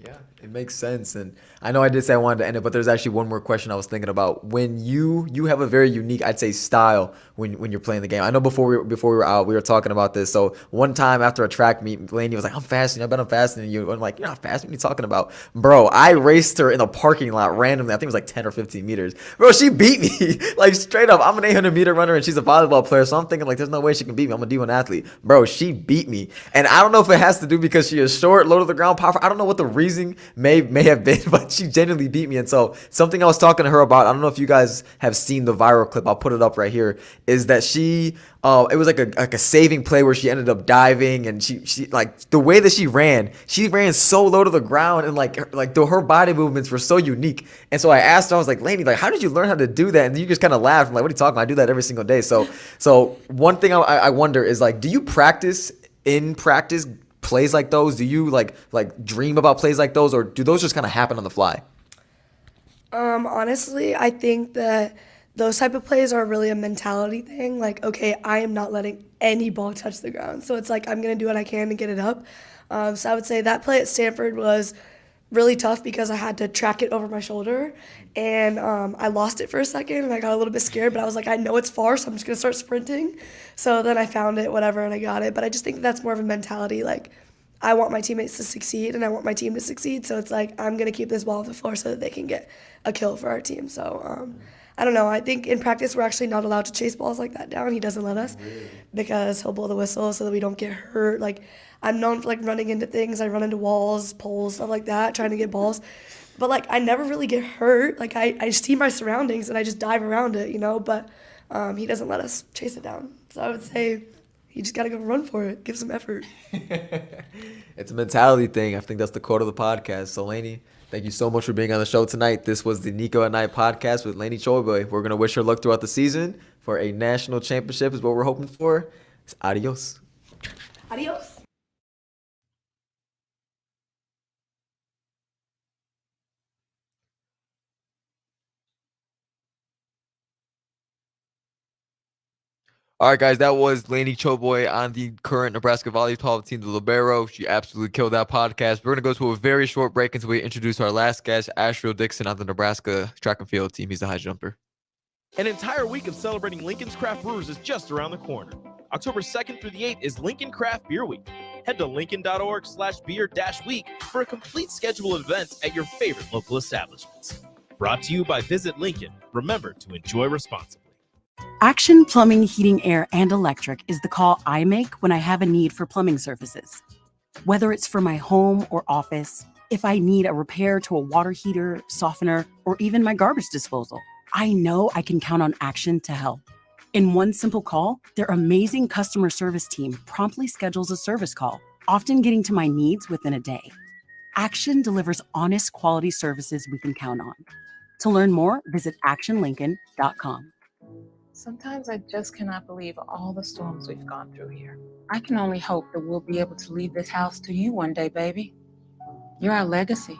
Yeah, it makes sense. And I know I did say I wanted to end it, but there's actually one more question I was thinking about. When you have a very unique, I'd say, style when you're playing the game. I know before we were out, we were talking about this. So one time after a track meet, Lainey was like, "I'm faster. I bet I'm faster than you." I'm like, "You're not faster. What are you talking about?" Bro, I raced her in the parking lot randomly. I think it was like 10 or 15 meters. Bro, she beat me. Straight up. I'm an 800-meter runner and she's a volleyball player. So I'm thinking there's no way she can beat me. I'm a D1 athlete. Bro, she beat me. And I don't know if it has to do because she is short, low to the ground, powerful. I don't know what the reason may have been, but she genuinely beat me. And so something I was talking to her about, I don't know if you guys have seen the viral clip, I'll put it up right here, is that she it was like a saving play where she ended up diving, and she the way that she ran so low to the ground, and her body movements were so unique. And so I asked her, I was like, "Lainey, how did you learn how to do that?" And you just kind of laughed. I'm like, "What are you talking about? I do that every single day." So one thing I wonder is do you practice plays like those? Do you dream about plays like those, or do those just kind of happen on the fly? Honestly, I think that those type of plays are really a mentality thing. Okay, I am not letting any ball touch the ground. So it's I'm going to do what I can to get it up. So I would say that play at Stanford was really tough because I had to track it over my shoulder. And I lost it for a second, and I got a little bit scared. But I was like, I know it's far, so I'm just going to start sprinting. So then I found it, whatever, and I got it. But I just think that's more of a mentality. I want my teammates to succeed, and I want my team to succeed. So it's I'm going to keep this ball off the floor so that they can get a kill for our team. So I don't know. I think in practice we're actually not allowed to chase balls like that down. He doesn't let us because he'll blow the whistle so that we don't get hurt. I'm known for running into things. I run into walls, poles, stuff like that, trying to get balls. But I never really get hurt. I see my surroundings and I just dive around it, But he doesn't let us chase it down. So I would say you just got to go run for it. Give some effort. It's a mentality thing. I think that's the quote of the podcast. So, Lainey, thank you so much for being on the show tonight. This was the Niko at Night podcast with Lainey Choiboy. We're going to wish her luck throughout the season for a national championship is what we're hoping for. Adios. Adios. All right, guys, that was Lainey Choiboy on the current Nebraska volleyball team, the Libero. She absolutely killed that podcast. We're going to go to a very short break until we introduce our last guest, Ashriel Dixon, on the Nebraska track and field team. He's a high jumper. An entire week of celebrating Lincoln's Craft Brewers is just around the corner. October 2nd through the 8th is Lincoln Craft Beer Week. Head to lincoln.org/beer-week for a complete schedule of events at your favorite local establishments. Brought to you by Visit Lincoln. Remember to enjoy responsibly. Action Plumbing, Heating, Air, and Electric is the call I make when I have a need for plumbing services. Whether it's for my home or office, if I need a repair to a water heater, softener, or even my garbage disposal, I know I can count on Action to help. In one simple call, their amazing customer service team promptly schedules a service call, often getting to my needs within a day. Action delivers honest, quality services we can count on. To learn more, visit actionlincoln.com. Sometimes I just cannot believe all the storms we've gone through here. I can only hope that we'll be able to leave this house to you one day, baby. You're our legacy.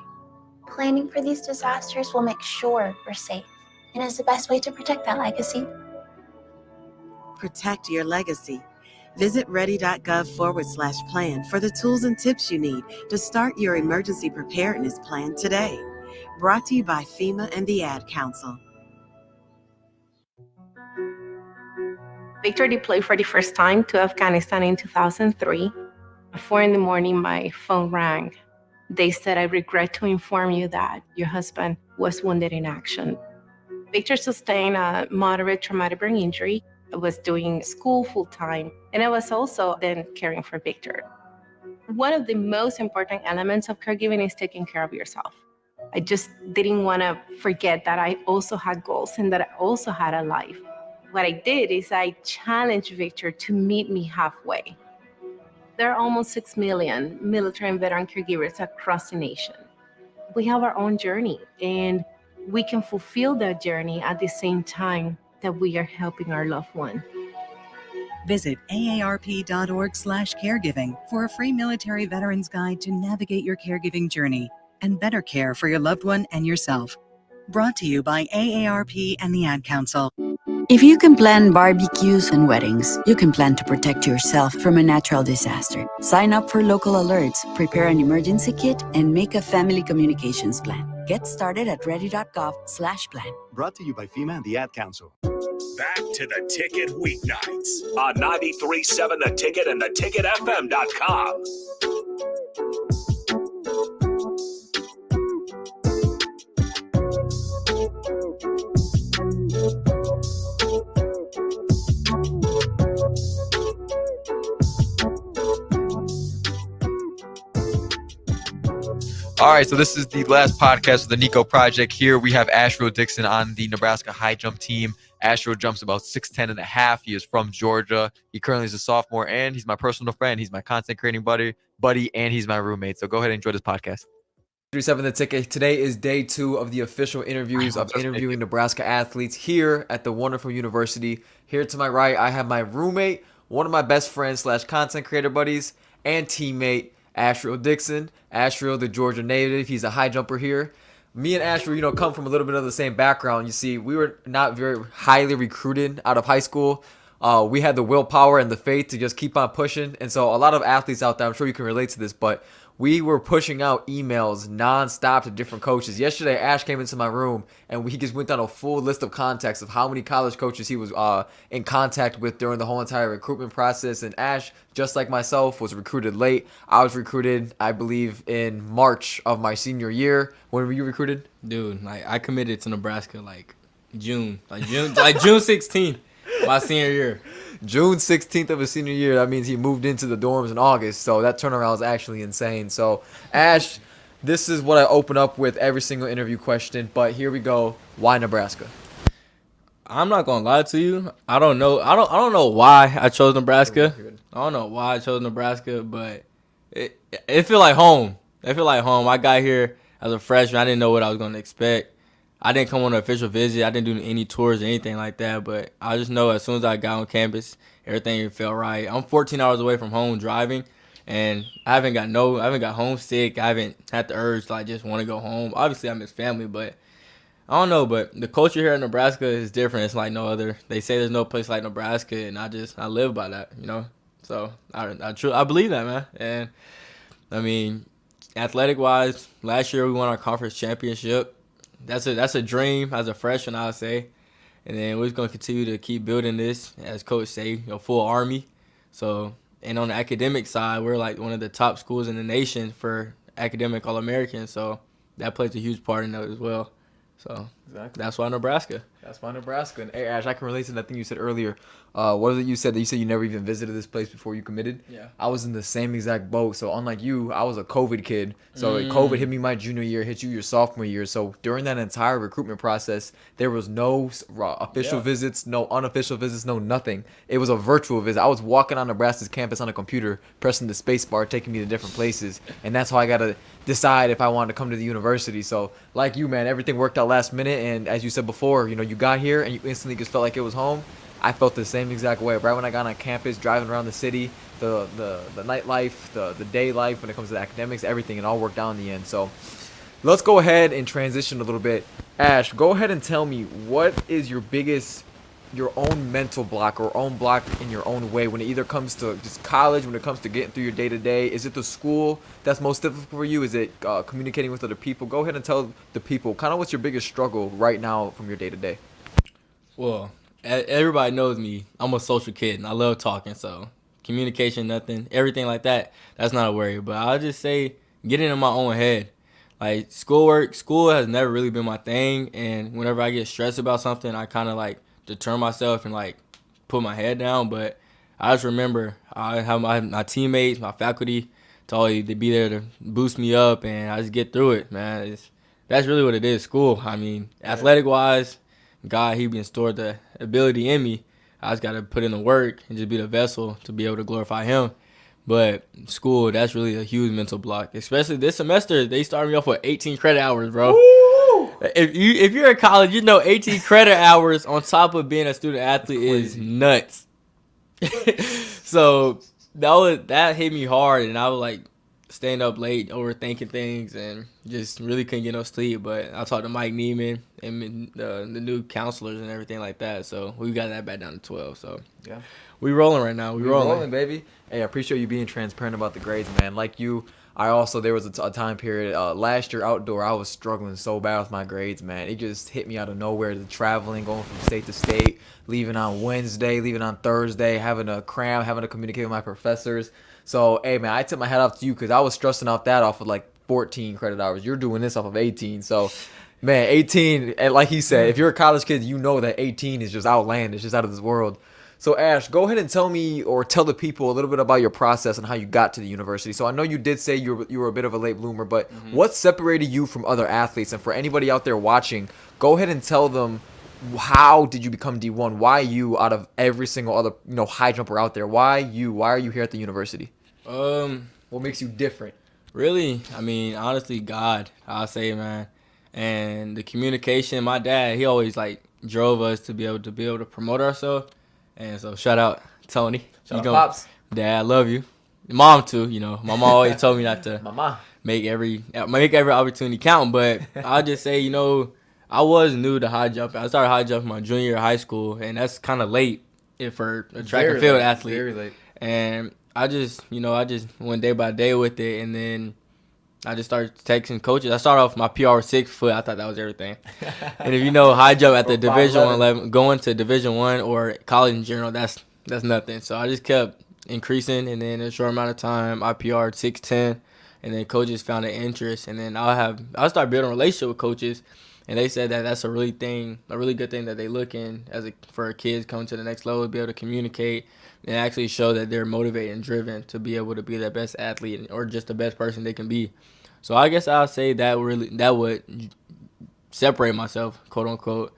Planning for these disasters will make sure we're safe, and is the best way to protect that legacy. Protect your legacy. Visit ready.gov/plan for the tools and tips you need to start your emergency preparedness plan today. Brought to you by FEMA and the Ad Council. Victor deployed for the first time to Afghanistan in 2003. At 4 in the morning, my phone rang. They said, "I regret to inform you that your husband was wounded in action." Victor sustained a moderate traumatic brain injury. I was doing school full time, and I was also then caring for Victor. One of the most important elements of caregiving is taking care of yourself. I just didn't want to forget that I also had goals and that I also had a life. What I did is I challenged Victor to meet me halfway. There are almost 6 million military and veteran caregivers across the nation. We have our own journey, and we can fulfill that journey at the same time that we are helping our loved one. Visit aarp.org/caregiving for a free military veterans guide to navigate your caregiving journey and better care for your loved one and yourself. Brought to you by AARP and the Ad Council. If you can plan barbecues and weddings, you can plan to protect yourself from a natural disaster. Sign up for local alerts, prepare an emergency kit, and make a family communications plan. Get started at ready.gov/plan. Brought to you by FEMA and the Ad Council. Back to the Ticket weeknights on 93.7 The Ticket and theticketfm.com. All right, so this is the last podcast of the Niko Project. Here we have Asheville Dixon on the Nebraska high jump team. Asheville jumps about 6'10" and a half. He is from Georgia. He currently is a sophomore, and he's my personal friend. He's my content creating buddy, and he's my roommate. So go ahead and enjoy this podcast. 37 The Ticket. Today is day 2 of the official interviews of interviewing Nebraska athletes here at the wonderful university. Here to my right, I have my roommate, one of my best friends / content creator buddies, and teammate, Asheville Dixon. Asheville, the Georgia native. He's a high jumper here. Me and Asheville, come from a little bit of the same background. You see, we were not very highly recruited out of high school. We had the willpower and the faith to just keep on pushing. And so a lot of athletes out there, I'm sure you can relate to this, but we were pushing out emails nonstop to different coaches. Yesterday, Ash came into my room, and he just went down a full list of contacts of how many college coaches he was in contact with during the whole entire recruitment process. And Ash, just like myself, was recruited late. I was recruited, I believe, in March of my senior year. When were you recruited? Dude, I committed to Nebraska June 16th, my senior year. June 16th of his senior year. That means he moved into the dorms in August. So that turnaround is actually insane. So, Ash, this is what I open up with every single interview question. But here we go. Why Nebraska? I'm not gonna lie to you. I don't know. I don't know why I chose Nebraska. I don't know why I chose Nebraska, but it feel like home. It feel like home. I got here as a freshman. I didn't know what I was gonna expect. I didn't come on an official visit. I didn't do any tours or anything like that. But I just know as soon as I got on campus, everything felt right. I'm 14 hours away from home driving, and I haven't got homesick. I haven't had the urge to just want to go home. Obviously, I miss family, but I don't know. But the culture here in Nebraska is different. It's like no other. They say there's no place like Nebraska, and I live by that, So I believe that, man. And I mean, athletic wise, last year we won our conference championship. That's a dream as a freshman, I would say. And then we're just going to continue to keep building this, as Coach say, full Army. So, and on the academic side, we're like one of the top schools in the nation for academic All-American. So that plays a huge part in that as well. So exactly. That's why Nebraska. That's why Nebraska. And hey, Ash, I can relate to that thing you said earlier. What was it you said? That you said you never even visited this place before you committed? Yeah. I was in the same exact boat. So unlike you, I was a COVID kid. So COVID hit me my junior year, hit you your sophomore year. So during that entire recruitment process, there was no official visits, no unofficial visits, no nothing. It was a virtual visit. I was walking on Nebraska's campus on a computer, pressing the space bar, taking me to different places. And that's how I got to decide if I wanted to come to the university. So like you, man, everything worked out last minute. And as you said before, you got here and you instantly just felt like it was home. I felt the same exact way. Right when I got on campus, driving around the city, the nightlife, the day life, when it comes to the academics, everything, it all worked out in the end. So let's go ahead and transition a little bit. Ash, go ahead and tell me, what is your biggest your own mental block or own block in your own way when it either comes to just college, when it comes to getting through your day-to-day? Is it the school that's most difficult for you? Is it communicating with other people? Go ahead and tell the people kind of what's your biggest struggle right now from your day-to-day. Well, everybody knows me. I'm a social kid, and I love talking, so communication, nothing, everything like that, that's not a worry. But I'll just say getting in my own head. Like, school has never really been my thing, and whenever I get stressed about something, I kind of, like, deter myself and, like, put my head down. But I just remember I have my teammates, my faculty, to always be there to boost me up, and I just get through it, man. That's really what it is, school. I mean, athletic-wise, God, He stored the ability in me. I just got to put in the work and just be the vessel to be able to glorify Him. But school, that's really a huge mental block. Especially this semester, they started me off with 18 credit hours, bro. Woo! If you're in college, 18 credit hours on top of being a student athlete is nuts. So that hit me hard, and I was like staying up late, overthinking things, and just really couldn't get no sleep. But I talked to Mike Neiman and the new counselors and everything like that. So we got that back down to 12. So yeah. We rolling right now. We rolling, baby. Hey, I appreciate you being transparent about the grades, man. Like you, there was a time period last year outdoor. I was struggling so bad with my grades, man. It just hit me out of nowhere. The traveling, going from state to state, leaving on Wednesday, leaving on Thursday, having to cram, having to communicate with my professors. So, hey, man, I tip my hat off to you because I was stressing out that off of like 14 credit hours. You're doing this off of 18. So, man, 18, and like he said, if you're a college kid, you know that 18 is just outlandish, just out of this world. So, Ash, go ahead and tell me or tell the people a little bit about your process and how you got to the university. So I know you did say you were a bit of a late bloomer, but what separated you from other athletes? And for anybody out there watching, go ahead and tell them, how did you become D1? Why you out of every single other high jumper out there? Why you? Why are you here at the university? What makes you different? Really, I mean, honestly, God, I'll say, man. And the communication, my dad, he always like drove us to be able to promote ourselves. And so shout out Tony. Shout out Pops. Dad, I love you. Mom too, My mom always told me not to make every opportunity count. But I'll just say, I was new to high jumping. I started high jumping my junior year of high school, and that's kind of late for a track and field athlete. Very late. And I just went day by day with it, and then I just started texting coaches. I started off with my PR 6 foot. I thought that was everything. And if high jump at the Division 1 level, going to Division 1 or college in general, that's nothing. So I just kept increasing, and then in a short amount of time, I PR'd 6'10", and then coaches found an interest, and then I'll start building a relationship with coaches, and they said that that's a really good thing that they look in for kids coming to the next level, to be able to communicate and actually show that they're motivated and driven to be able to be their best athlete or just the best person they can be. So I guess I'll say that would separate myself, quote unquote,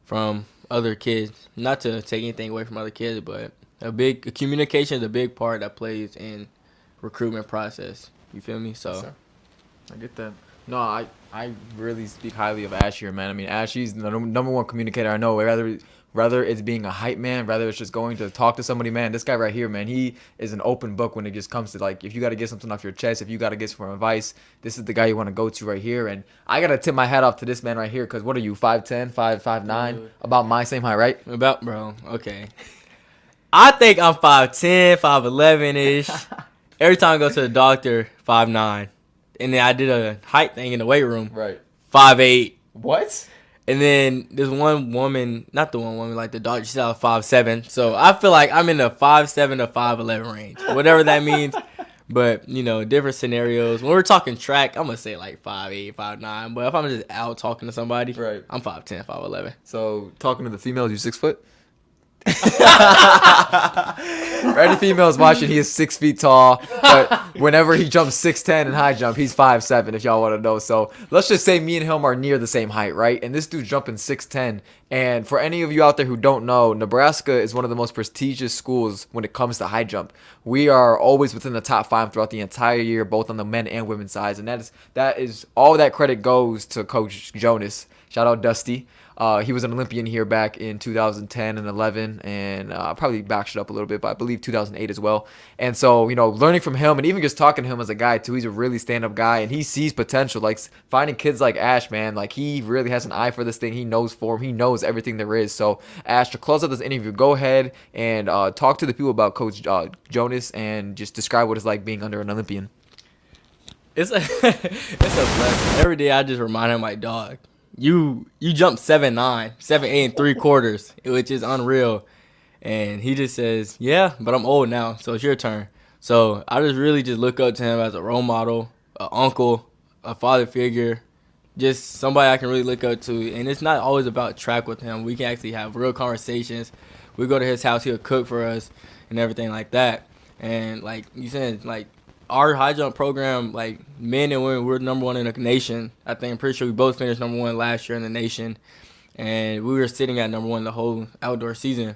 from other kids. Not to take anything away from other kids, but communication is a big part that plays in recruitment process. You feel me? So yes, I get that. No, I really speak highly of Ash here, man. I mean, Ash, he's the number one communicator I know. Whether it's being a hype man, whether it's just going to talk to somebody, man, this guy right here, man, he is an open book when it just comes to, like, if you got to get something off your chest, if you got to get some advice, this is the guy you want to go to right here. And I got to tip my hat off to this man right here, because what are you, 5'10", 5'9", about my same height, right? Bro, okay. I think I'm 5'10", 5'11"-ish. Every time I go to the doctor, 5'9". And then I did a height thing in the weight room. Right. 5'8". What? And then there's one woman, not the one woman, like the doctor, she's out 5'7". So I feel like I'm in the 5'7" to 5'11" range, whatever that means. But, different scenarios. When we're talking track, I'm going to say like 5'8", 5'9". But if I'm just out talking to somebody, right, I'm 5'10", 5'11". So talking to the females, you 6 foot? For any females watching, he is 6 feet tall, but whenever he jumps 6'10" in high jump, he's 5'7", if y'all want to know. So let's just say me and him are near the same height, right? And this dude's jumping 6'10". And for any of you out there who don't know, Nebraska is one of the most prestigious schools when it comes to high jump. We are always within the top 5 throughout the entire year, both on the men and women's sides, and that is all that credit goes to Coach Jonas. Shout out Dusty. He was an Olympian here back in 2010 and 11, and probably backed it up a little bit, but I believe 2008 as well. And so, learning from him and even just talking to him as a guy too, he's a really stand-up guy, and he sees potential. Like finding kids like Ash, man, like he really has an eye for this thing. He knows form. He knows everything there is. So, Ash, to close out this interview, go ahead and talk to the people about Coach Jonas and just describe what it's like being under an Olympian. It's a blessing. Every day I just remind him, like, dog, you jumped 7'9", 7'8" and 3/4, which is unreal. And he just says, yeah, but I'm old now, so it's your turn. So I just really just look up to him as a role model, an uncle, a father figure, just somebody I can really look up to. And it's not always about track with him. We can actually have real conversations. We go to his house, he'll cook for us and everything like that. And like you said, like our high jump program, like men and women, we're number one in the nation. I'm pretty sure we both finished number one last year in the nation. And we were sitting at number one the whole outdoor season.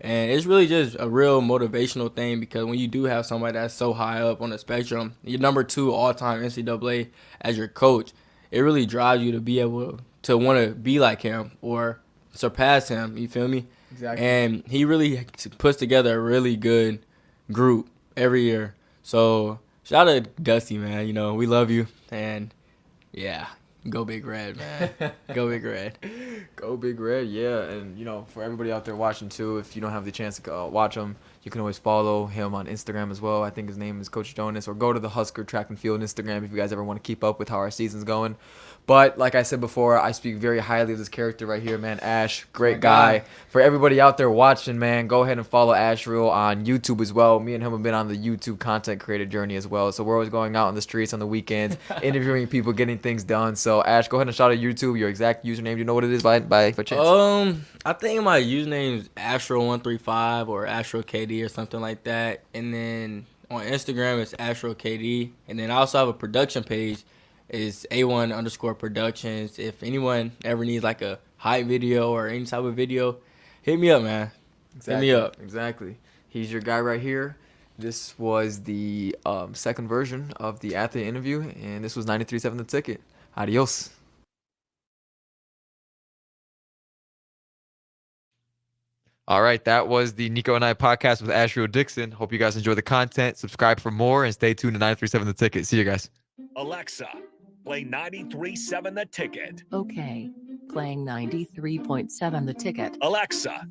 And it's really just a real motivational thing, because when you do have somebody that's so high up on the spectrum, you're number 2 all-time NCAA as your coach, it really drives you to be able to want to be like him or surpass him, you feel me? Exactly. And he really puts together a really good group every year. So shout out to Dusty, man. We love you. And, yeah. Go Big Red, man. Go Big Red. Go Big Red, yeah. And, for everybody out there watching, too, if you don't have the chance to watch him, you can always follow him on Instagram as well. I think his name is Coach Jonas. Or go to the Husker Track and Field Instagram if you guys ever want to keep up with how our season's going. But like I said before, I speak very highly of this character right here, man. Ash, great guy. For everybody out there watching, man, go ahead and follow Ash Real on YouTube as well. Me and him have been on the YouTube content creator journey as well. So we're always going out on the streets on the weekends, interviewing people, getting things done. So Ash, go ahead and shout out YouTube, your exact username. Do you know what it is by chance? I think my username is Astro135 or AstroKD or something like that. And then on Instagram, it's AstroKD. And then I also have a production page. Is A1_productions. If anyone ever needs like a hype video or any type of video, hit me up, man. Exactly. Hit me up. Exactly. He's your guy right here. This was the second version of the athlete interview, and this was 93.7 The Ticket. Adios. All right, that was the Niko and I podcast with Ashriel Dixon. Hope you guys enjoy the content. Subscribe for more and stay tuned to 93.7 The Ticket. See you guys. Alexa, play 93.7 The Ticket. Okay, playing 93.7 The Ticket. Alexa,